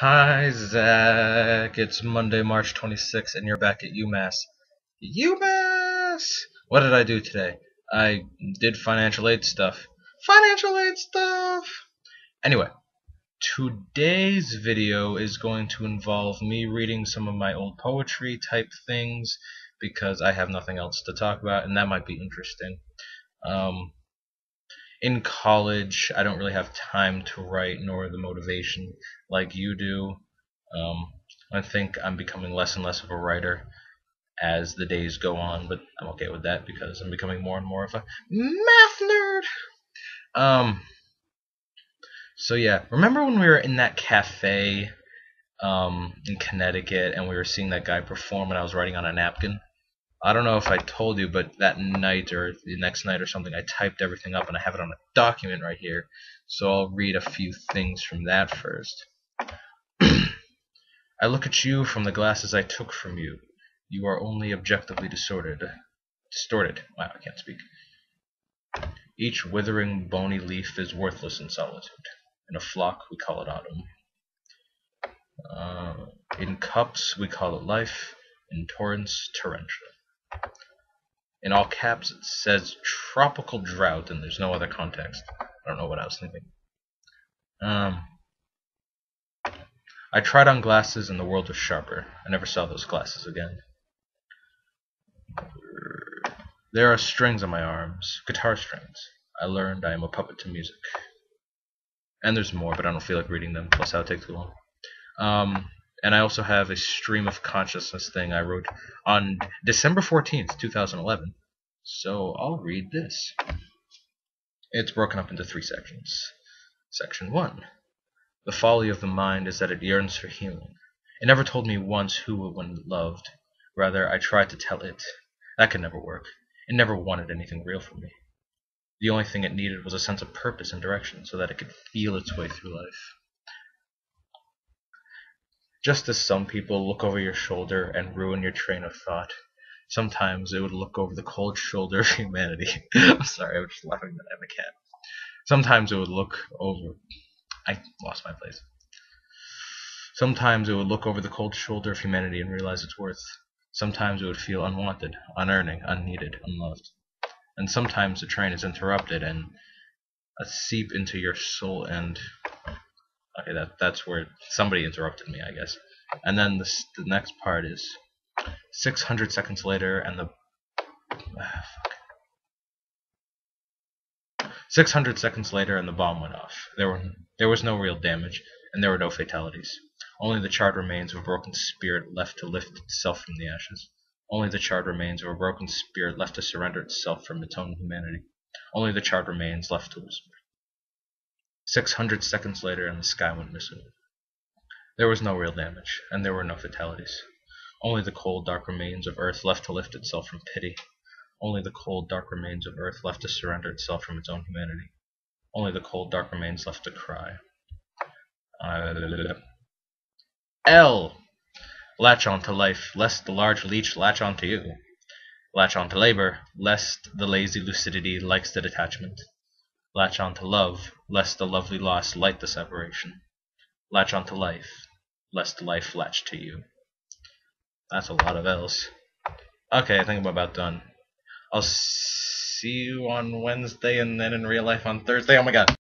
Hi, Zack. It's Monday, March 26th, and you're back at UMass. UMass! What did I do today? I did financial aid stuff. Financial aid stuff! Anyway, today's video is going to involve me reading some of my old poetry type things because I have nothing else to talk about, and that might be interesting. In college, I don't really have time to write nor the motivation like you do. I think I'm becoming less and less of a writer as the days go on, but I'm okay with that because I'm becoming more and more of a math nerd. So yeah, remember when we were in that cafe in Connecticut and we were seeing that guy perform and I was writing on a napkin? I don't know if I told you, but that night or the next night or something, I typed everything up and I have it on a document right here. So I'll read a few things from that first. I look at you from the glasses I took from you. You are only objectively distorted. Wow, I can't speak. Each withering, bony leaf is worthless in solitude. In a flock, we call it autumn. In cups, we call it life. In torrents, torrential. In all caps, it says tropical drought, and there's no other context. I don't know what I was thinking. I tried on glasses, and the world was sharper. I never saw those glasses again. There are strings on my arms, guitar strings. I learned I am a puppet to music. And there's more, but I don't feel like reading them, plus that would take too long. And I also have a stream of consciousness thing I wrote on December 14th, 2011. So I'll read this. It's broken up into 3 sections. Section 1. The folly of the mind is that it yearns for healing. It never told me once who it when it loved. Rather, I tried to tell it. That could never work. It never wanted anything real from me. The only thing it needed was a sense of purpose and direction so that it could feel its way through life. Just as some people look over your shoulder and ruin your train of thought, sometimes it would look over the cold shoulder of humanity. I'm sorry, I'm just laughing at the cat. Sometimes it would look over... I lost my place. Sometimes it would look over the cold shoulder of humanity and realize its worth. Sometimes it would feel unwanted, unearning, unneeded, unloved. And sometimes the train is interrupted and a seep into your soul and... Okay, that's where somebody interrupted me, I guess. And then the next part is 600 seconds later and the... 600 seconds later and the bomb went off. There was no real damage, and there were no fatalities. Only the charred remains of a broken spirit left to lift itself from the ashes. Only the charred remains of a broken spirit left to surrender itself from its own humanity. Only the charred remains left to whisper. 600 seconds later and the sky went missing. There was no real damage, and there were no fatalities. Only the cold, dark remains of Earth left to lift itself from pity. Only the cold, dark remains of Earth left to surrender itself from its own humanity. Only the cold, dark remains left to cry. L. Latch on to life, lest the large leech latch on to you. Latch on to labor, lest the lazy lucidity likes the detachment. Latch on to love, lest the lovely loss light the separation. Latch on to life, lest life latch to you. That's a lot of L's. Okay, I think I'm about done. I'll see you on Wednesday and then in real life on Thursday. Oh my god.